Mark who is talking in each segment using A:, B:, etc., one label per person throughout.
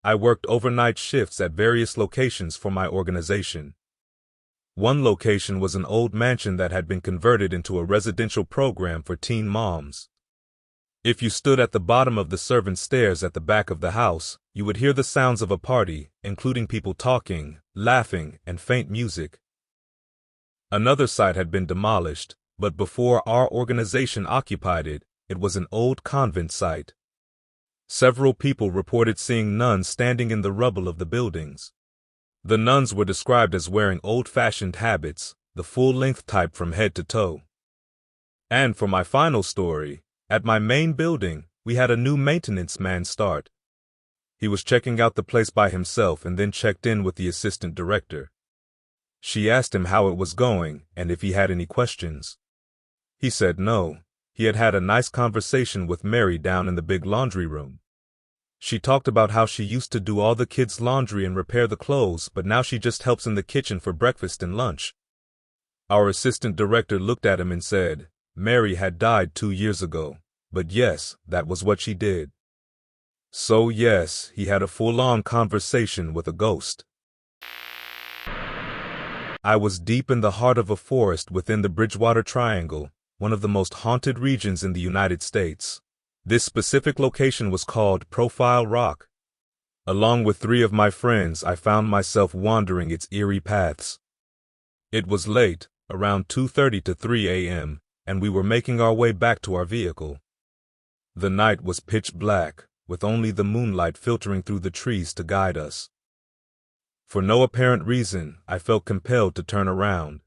A: I worked overnight shifts at various locations for my organization. One location was an old mansion that had been converted into a residential program for teen moms. If you stood at the bottom of the servant stairs at the back of the house, you would hear the sounds of a party, including people talking, laughing, and faint music. Another site had been demolished, but before our organization occupied it, it was an old convent site. Several people reported seeing nuns standing in the rubble of the buildings. The nuns were described as wearing old-fashioned habits, the full-length type from head to toe. And for my final story, at my main building, we had a new maintenance man start. He was checking out the place by himself and then checked in with the assistant director. She asked him how it was going and if he had any questions. He said no. He had had a nice conversation with Mary down in the big laundry room. She talked about how she used to do all the kids' laundry and repair the clothes, but now she just helps in the kitchen for breakfast and lunch. Our assistant director looked at him and said, Mary had died 2 years ago, but yes, that was what she did. So yes, he had a full-on conversation with a ghost. I was deep in the heart of a forest within the Bridgewater Triangle, one of the most haunted regions in the United States. This specific location was called Profile Rock. Along with 3 of my friends, I found myself wandering its eerie paths. It was late, around 2:30 to 3 a.m., and we were making our way back to our vehicle. The night was pitch black, with only the moonlight filtering through the trees to guide us. For no apparent reason, I felt compelled to turn around.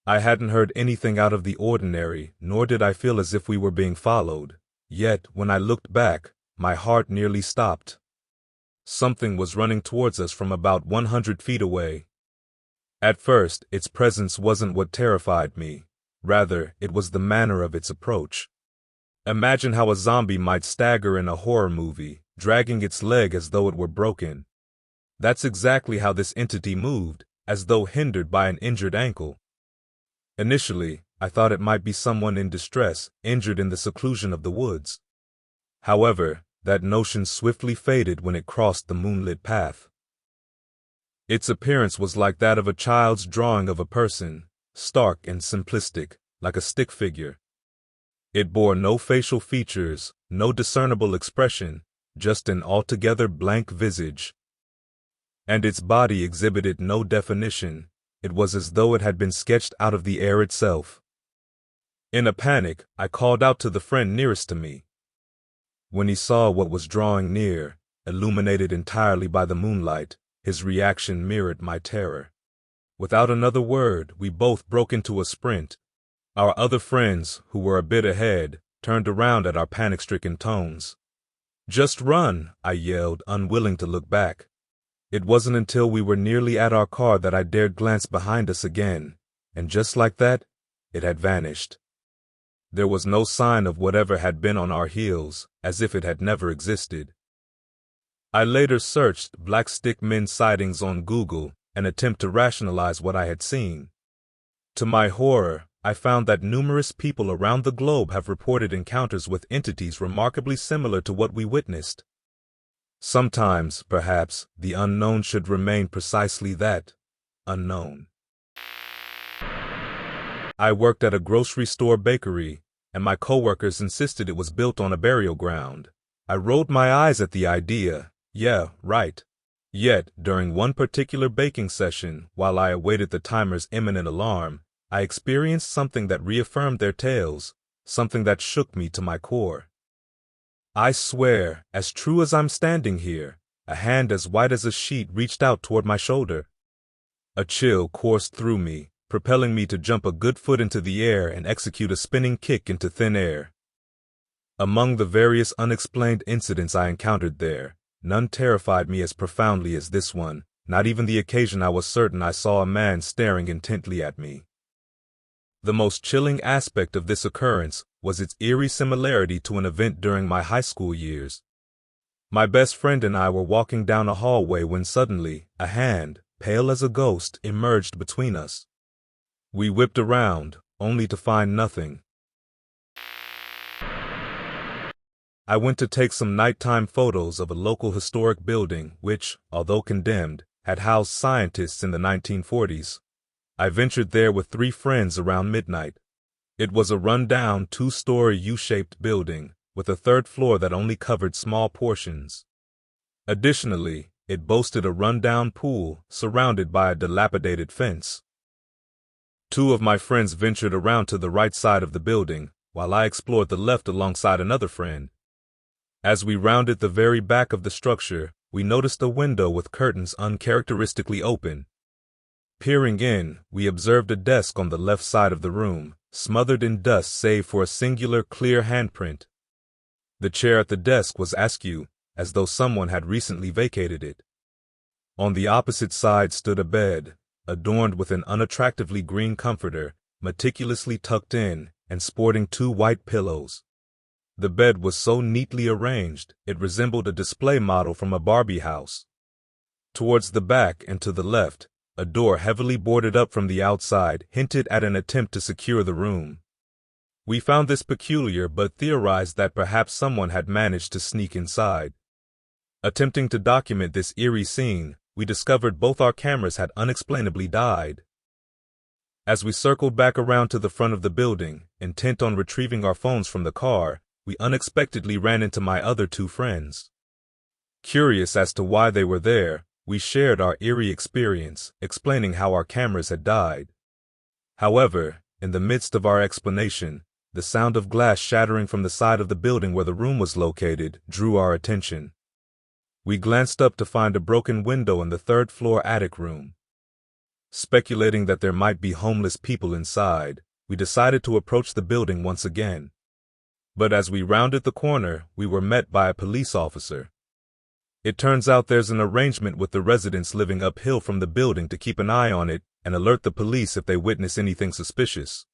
A: I hadn't heard anything out of the ordinary, nor did I feel as if we were being followed. Yet, when I looked back, my heart nearly stopped. Something was running towards us from about 100 feet away. At first, its presence wasn't what terrified me. Rather, it was the manner of its approach. Imagine how a zombie might stagger in a horror movie, dragging its leg as though it were broken. That's exactly how this entity moved, as though hindered by an injured ankle. Initially, I thought it might be someone in distress, injured in the seclusion of the woods. However, that notion swiftly faded when it crossed the moonlit path. Its appearance was like that of a child's drawing of a person, stark and simplistic, like a stick figure. It bore no facial features, no discernible expression, just an altogether blank visage. And its body exhibited no definition. It was as though it had been sketched out of the air itself. In a panic, I called out to the friend nearest to me. When he saw what was drawing near, illuminated entirely by the moonlight, his reaction mirrored my terror. Without another word, we both broke into a sprint. Our other friends, who were a bit ahead, turned around at our panic-stricken tones. "Just run!" I yelled, unwilling to look back. It wasn't until we were nearly at our car that I dared glance behind us again, and just like that, it had vanished. There was no sign of whatever had been on our heels, as if it had never existed. I later searched Black Stick Men sightings on Google, an attempt to rationalize what I had seen. To my horror, I found that numerous people around the globe have reported encounters with entities remarkably similar to what we witnessed. Sometimes, perhaps, the unknown should remain precisely that, unknown. I worked at a grocery store bakery, and my coworkers insisted it was built on a burial ground. I rolled my eyes at the idea. Yeah, right. Yet, during one particular baking session, while I awaited the timer's imminent alarm, I experienced something that reaffirmed their tales, something that shook me to my core. I swear, as true as I'm standing here, a hand as white as a sheet reached out toward my shoulder. A chill coursed through me, propelling me to jump a good foot into the air and execute a spinning kick into thin air. Among the various unexplained incidents I encountered there, none terrified me as profoundly as this one, not even the occasion I was certain I saw a man staring intently at me. The most chilling aspect of this occurrence was its eerie similarity to an event during my high school years. My best friend and I were walking down a hallway when suddenly, a hand, pale as a ghost, emerged between us. We whipped around, only to find nothing. I went to take some nighttime photos of a local historic building which, although condemned, had housed scientists in the 1940s. I ventured there with 3 friends around midnight. It was a run-down 2-story U-shaped building with a 3rd floor that only covered small portions. Additionally, it boasted a run-down pool surrounded by a dilapidated fence. 2 of my friends ventured around to the right side of the building, while I explored the left alongside another friend. As we rounded the very back of the structure, we noticed a window with curtains uncharacteristically open. Peering in, we observed a desk on the left side of the room, smothered in dust save for a singular clear handprint. The chair at the desk was askew, as though someone had recently vacated it. On the opposite side stood a bed, adorned with an unattractively green comforter, meticulously tucked in, and sporting 2 white pillows. The bed was so neatly arranged, it resembled a display model from a Barbie house. Towards the back and to the left, a door heavily boarded up from the outside hinted at an attempt to secure the room. We found this peculiar but theorized that perhaps someone had managed to sneak inside. Attempting to document this eerie scene, we discovered both our cameras had unexplainably died. As we circled back around to the front of the building, intent on retrieving our phones from the car, we unexpectedly ran into my other 2 friends. Curious as to why they were there, we shared our eerie experience, explaining how our cameras had died. However, in the midst of our explanation, the sound of glass shattering from the side of the building where the room was located drew our attention. We glanced up to find a broken window in the 3rd floor attic room. Speculating that there might be homeless people inside, we decided to approach the building once again. But as we rounded the corner, we were met by a police officer. It turns out there's an arrangement with the residents living uphill from the building to keep an eye on it and alert the police if they witness anything suspicious.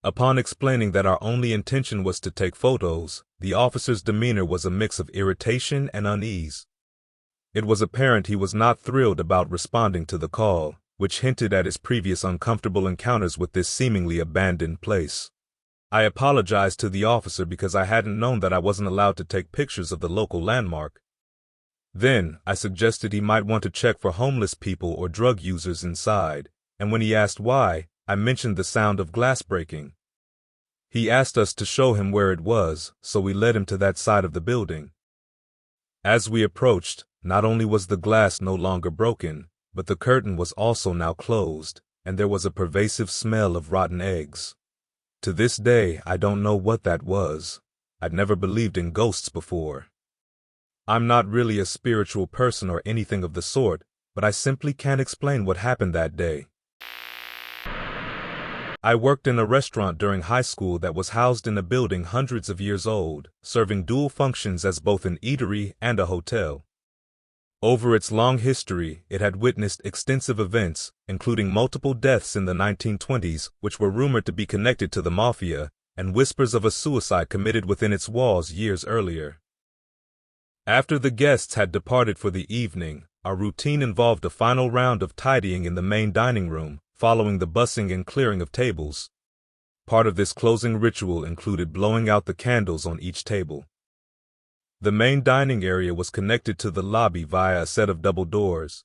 A: Upon explaining that our only intention was to take photos, the officer's demeanor was a mix of irritation and unease. It was apparent he was not thrilled about responding to the call, which hinted at his previous uncomfortable encounters with this seemingly abandoned place. I apologized to the officer because I hadn't known that I wasn't allowed to take pictures of the local landmark. Then, I suggested he might want to check for homeless people or drug users inside, and when he asked why, I mentioned the sound of glass breaking. He asked us to show him where it was, so we led him to that side of the building. As we approached, not only was the glass no longer broken, but the curtain was also now closed, and there was a pervasive smell of rotten eggs. To this day, I don't know what that was. I'd never believed in ghosts before. I'm not really a spiritual person or anything of the sort, but I simply can't explain what happened that day. I worked in a restaurant during high school that was housed in a building hundreds of years old, serving dual functions as both an eatery and a hotel. Over its long history, it had witnessed extensive events, including multiple deaths in the 1920s, which were rumored to be connected to the mafia, and whispers of a suicide committed within its walls years earlier. After the guests had departed for the evening, our routine involved a final round of tidying in the main dining room, following the bussing and clearing of tables. Part of this closing ritual included blowing out the candles on each table. The main dining area was connected to the lobby via a set of double doors.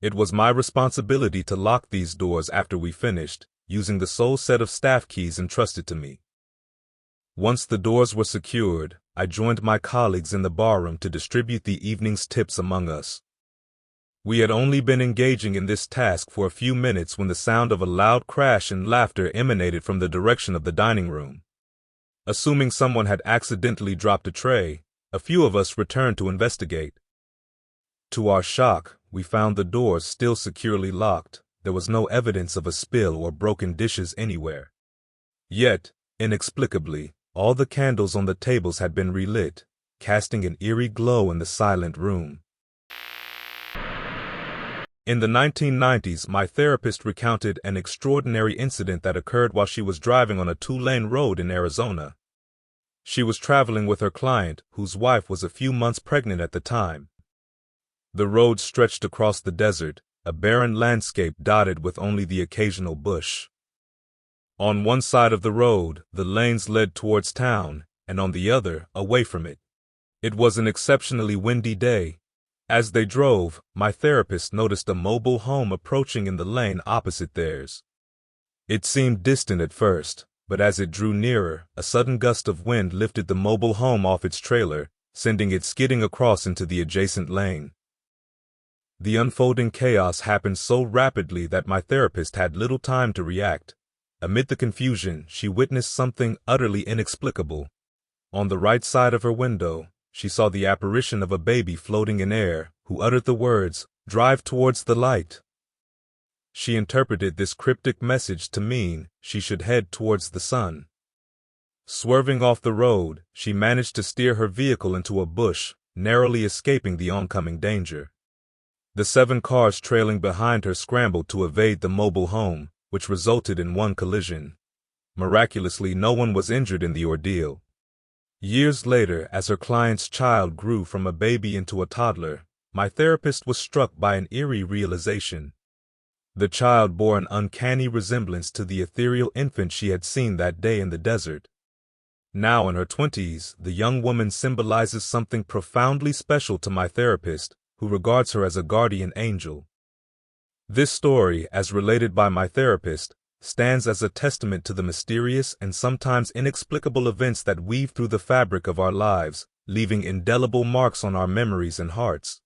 A: It was my responsibility to lock these doors after we finished, using the sole set of staff keys entrusted to me. Once the doors were secured, I joined my colleagues in the barroom to distribute the evening's tips among us. We had only been engaging in this task for a few minutes when the sound of a loud crash and laughter emanated from the direction of the dining room. Assuming someone had accidentally dropped a tray, a few of us returned to investigate. To our shock, we found the doors still securely locked. There was no evidence of a spill or broken dishes anywhere. Yet, inexplicably, all the candles on the tables had been relit, casting an eerie glow in the silent room. In the 1990s, my therapist recounted an extraordinary incident that occurred while she was driving on a 2-lane road in Arizona. She was traveling with her client, whose wife was a few months pregnant at the time. The road stretched across the desert, a barren landscape dotted with only the occasional bush. On one side of the road, the lanes led towards town, and on the other, away from it. It was an exceptionally windy day. As they drove, my therapist noticed a mobile home approaching in the lane opposite theirs. It seemed distant at first, but as it drew nearer, a sudden gust of wind lifted the mobile home off its trailer, sending it skidding across into the adjacent lane. The unfolding chaos happened so rapidly that my therapist had little time to react. Amid the confusion, she witnessed something utterly inexplicable. On the right side of her window, she saw the apparition of a baby floating in air, who uttered the words, "Drive towards the light." She interpreted this cryptic message to mean she should head towards the sun. Swerving off the road, she managed to steer her vehicle into a bush, narrowly escaping the oncoming danger. The 7 cars trailing behind her scrambled to evade the mobile home, which resulted in one collision. Miraculously, no one was injured in the ordeal. Years later, as her client's child grew from a baby into a toddler, my therapist was struck by an eerie realization. The child bore an uncanny resemblance to the ethereal infant she had seen that day in the desert. Now in her 20s, the young woman symbolizes something profoundly special to my therapist, who regards her as a guardian angel. This story, as related by my therapist, stands as a testament to the mysterious and sometimes inexplicable events that weave through the fabric of our lives, leaving indelible marks on our memories and hearts.